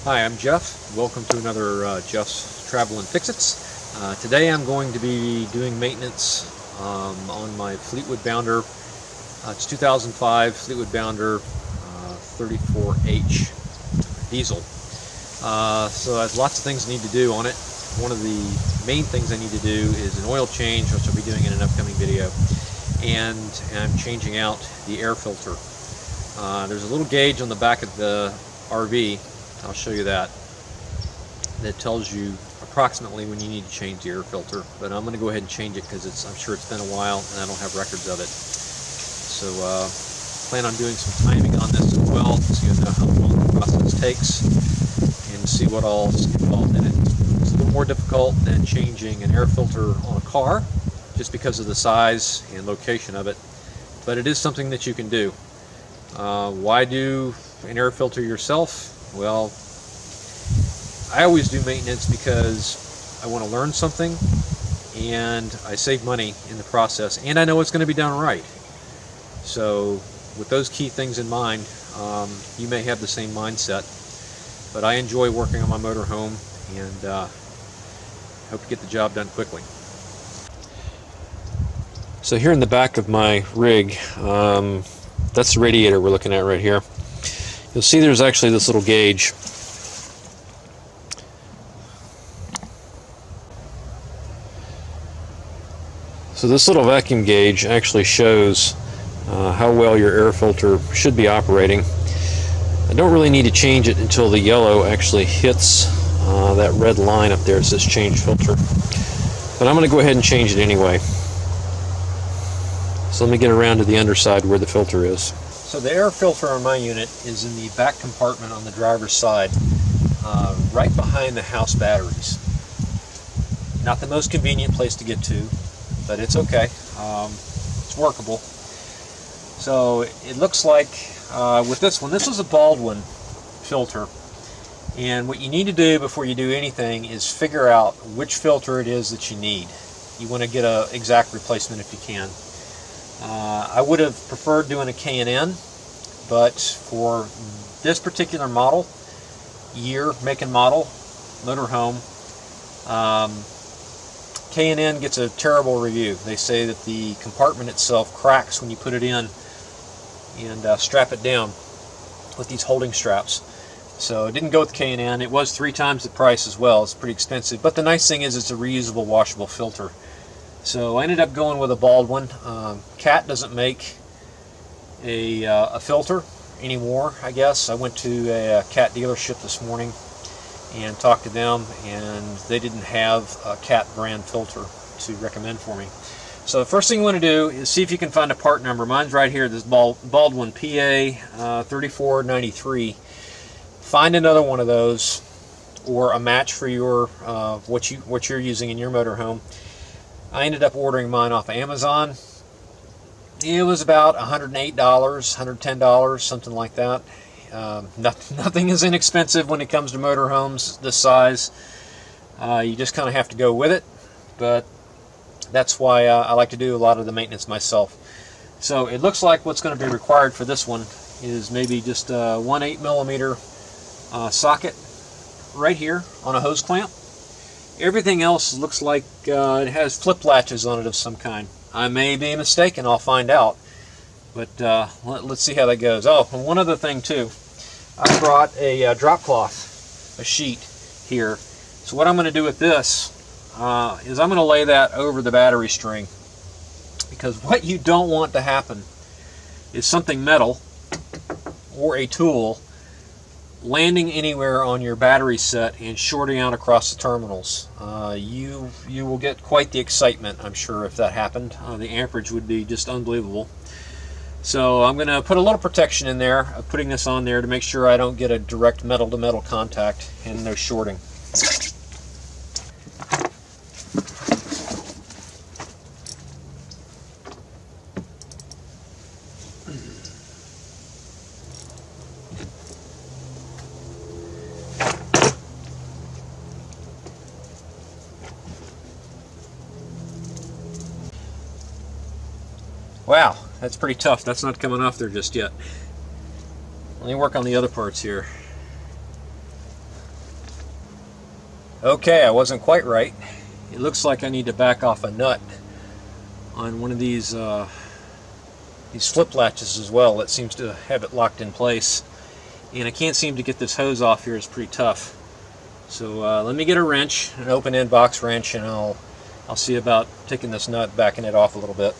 Hi, I'm Jeff. Welcome to another Jeff's Travel and Fix-Its. Today I'm going to be doing maintenance on my Fleetwood Bounder. It's 2005 Fleetwood Bounder 34H diesel. So it has lots of things I need to do on it. One of the main things I need to do is an oil change, which I'll be doing in an upcoming video. And I'm changing out the air filter. There's a little gauge on the back of the RV. I'll show you that tells you approximately when you need to change the air filter, but I'm going to go ahead and change it because I'm sure it's been a while and I don't have records of it. So plan on doing some timing on this as well, so you know how long the process takes and see what all's involved in it. It's a little more difficult than changing an air filter on a car just because of the size and location of it, but it is something that you can do. Why do an air filter yourself? Well, I always do maintenance because I want to learn something and I save money in the process, and I know it's going to be done right. So with those key things in mind, you may have the same mindset, but I enjoy working on my motorhome and hope to get the job done quickly. So here in the back of my rig, that's the radiator we're looking at right here. You'll see there's actually this little gauge. So this little vacuum gauge actually shows how well your air filter should be operating. I don't really need to change it until the yellow actually hits that red line up there that says change filter. But I'm going to go ahead and change it anyway. So let me get around to the underside where the filter is. So the air filter on my unit is in the back compartment on the driver's side, right behind the house batteries. Not the most convenient place to get to, but it's okay. It's workable. So it looks like with this one, this is a Baldwin filter, and what you need to do before you do anything is figure out which filter it is that you need. You want to get an exact replacement if you can. I would have preferred doing a K&N, but for this particular model, year, make and model, motorhome, K&N gets a terrible review. They say that the compartment itself cracks when you put it in and strap it down with these holding straps. So I didn't go with K&N. It was 3 times the price as well. It's pretty expensive, but the nice thing is it's a reusable, washable filter. So I ended up going with a Baldwin. Cat doesn't make a filter anymore, I guess. I went to a Cat dealership this morning and talked to them, and they didn't have a Cat brand filter to recommend for me. So the first thing you want to do is see if you can find a part number. Mine's right here, this Baldwin PA 3493. Find another one of those or a match for your what you're using in your motorhome. I ended up ordering mine off of Amazon. It was about $108, $110, something like that. Nothing is inexpensive when it comes to motorhomes this size. You just kind of have to go with it, but that's why I like to do a lot of the maintenance myself. So it looks like what's going to be required for this one is maybe just a 1/8mm socket right here on a hose clamp. Everything else looks like it has flip latches on it of some kind. I may be mistaken, I'll find out. But let's see how that goes. Oh, and one other thing too. I brought a drop cloth, a sheet here. So what I'm going to do with this is I'm going to lay that over the battery string. Because what you don't want to happen is something metal or a tool landing anywhere on your battery set and shorting out across the terminals. You will get quite the excitement, I'm sure, if that happened. The amperage would be just unbelievable. So I'm going to put a little protection in there, putting this on there to make sure I don't get a direct metal-to-metal contact and no shorting. Wow, that's pretty tough. That's not coming off there just yet. Let me work on the other parts here. Okay, I wasn't quite right. It looks like I need to back off a nut on one of these flip latches as well. That seems to have it locked in place, and I can't seem to get this hose off here. It's pretty tough. So let me get a wrench, an open-end box wrench, and I'll see about taking this nut, backing it off a little bit.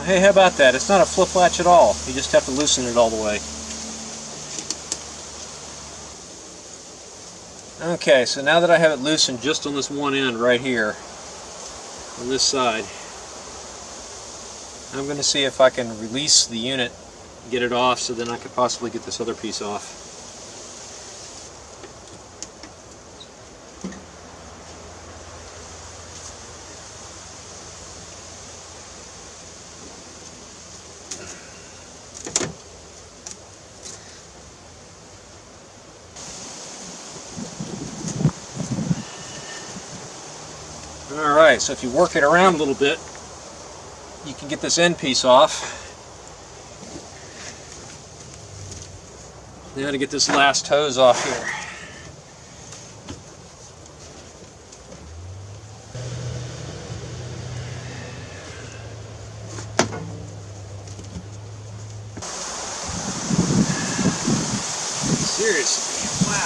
Hey, how about that? It's not a flip latch at all. You just have to loosen it all the way. Okay, so now that I have it loosened just on this one end right here, on this side, I'm going to see if I can release the unit, get it off, so then I could possibly get this other piece off. Alright, so if you work it around a little bit, you can get this end piece off. Now to get this last hose off here. Seriously, wow.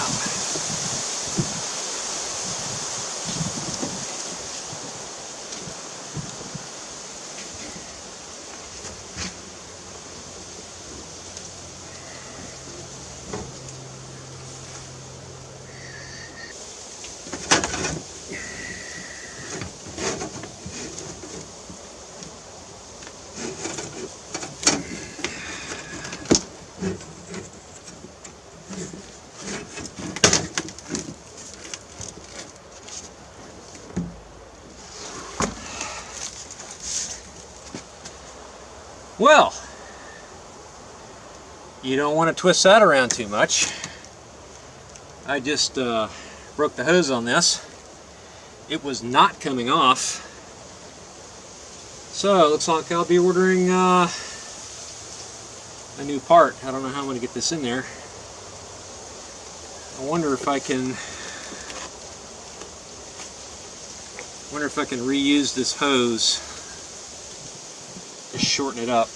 Well, you don't want to twist that around too much. I just broke the hose on this. It was not coming off. So it looks like I'll be ordering a new part. I don't know how I'm going to get this in there. I wonder if I can reuse this hose. Just shorten it up.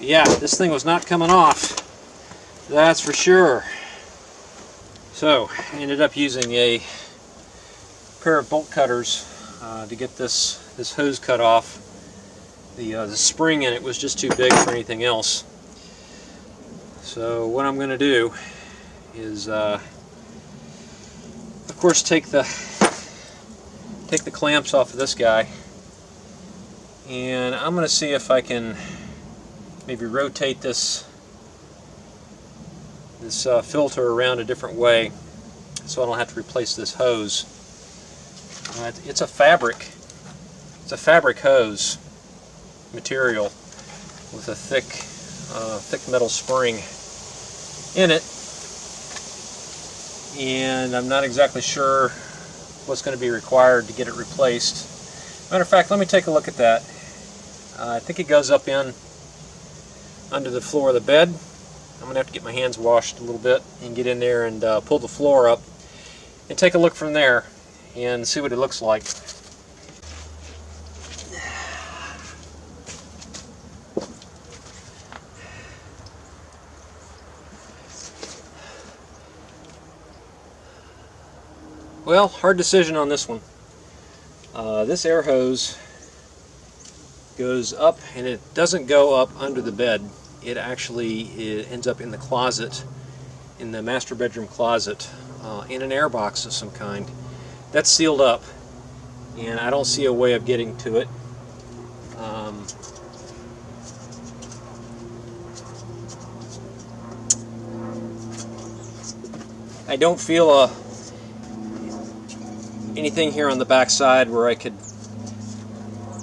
Yeah, this thing was not coming off. That's for sure. So I ended up using a pair of bolt cutters to get this hose cut off. The spring in it was just too big for anything else. So what I'm going to do is, of course, take the clamps off of this guy, and I'm going to see if I can maybe rotate this filter around a different way so I don't have to replace this hose. It's a fabric hose material with a thick metal spring in it, and I'm not exactly sure what's going to be required to get it replaced. Matter of fact, let me take a look at that. I think it goes up in under the floor of the bed. I'm going to have to get my hands washed a little bit and get in there and pull the floor up and take a look from there and see what it looks like. Well, hard decision on this one. This air hose goes up, and it doesn't go up under the bed. It ends up in the closet, in the master bedroom closet, in an air box of some kind. That's sealed up, and I don't see a way of getting to it. I don't feel anything here on the back side where I could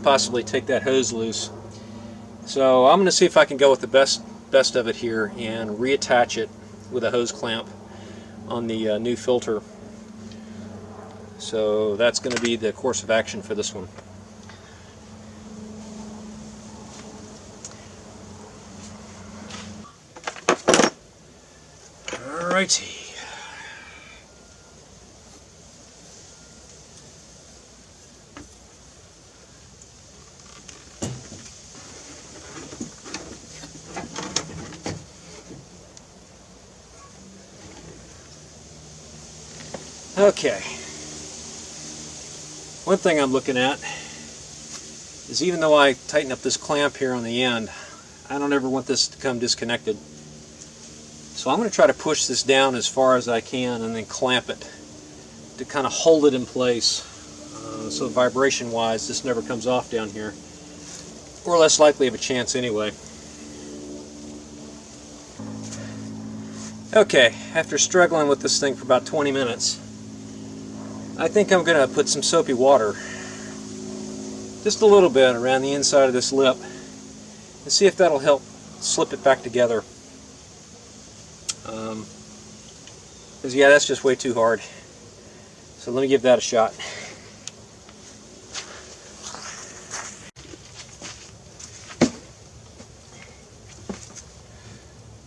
possibly take that hose loose. So I'm going to see if I can go with the best of it here and reattach it with a hose clamp on the new filter. So that's going to be the course of action for this one. Alrighty. Okay. One thing I'm looking at is, even though I tighten up this clamp here on the end, I don't ever want this to come disconnected. So I'm going to try to push this down as far as I can and then clamp it to kind of hold it in place. So vibration wise this never comes off down here. Or less likely of a chance anyway. Okay, after struggling with this thing for about 20 minutes, I think I'm going to put some soapy water, just a little bit, around the inside of this lip and see if that'll help slip it back together. Because yeah, that's just way too hard. So let me give that a shot.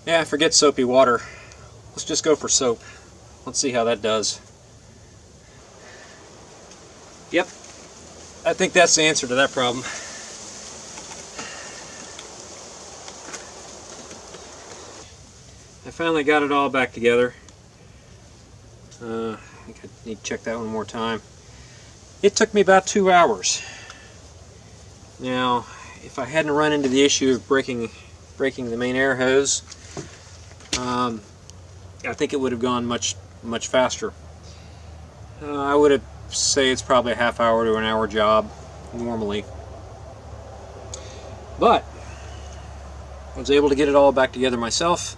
Yeah, forget soapy water. Let's just go for soap. Let's see how that does. Yep, I think that's the answer to that problem. I finally got it all back together. I think I need to check that one more time. It took me about 2 hours. Now, if I hadn't run into the issue of breaking the main air hose, I think it would have gone much faster. I would have say it's probably a half hour to an hour job normally. But I was able to get it all back together myself.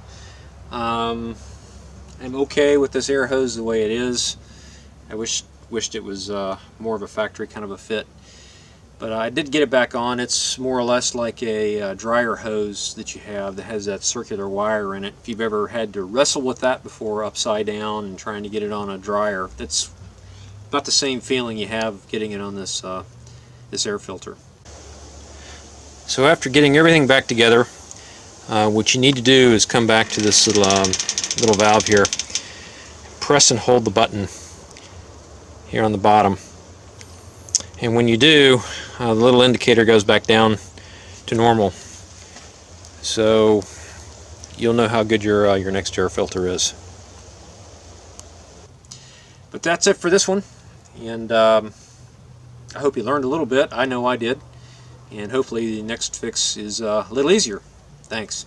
I'm okay with this air hose the way it is. I wished it was more of a factory kind of a fit. But I did get it back on. It's more or less like a dryer hose that you have that has that circular wire in it. If you've ever had to wrestle with that before upside down and trying to get it on a dryer, that's about the same feeling you have getting it on this this air filter. So after getting everything back together, what you need to do is come back to this little valve here, press and hold the button here on the bottom, and when you do, the little indicator goes back down to normal. So you'll know how good your next air filter is. But that's it for this one, and I hope you learned a little bit. I know I did, and hopefully the next fix is a little easier. Thanks.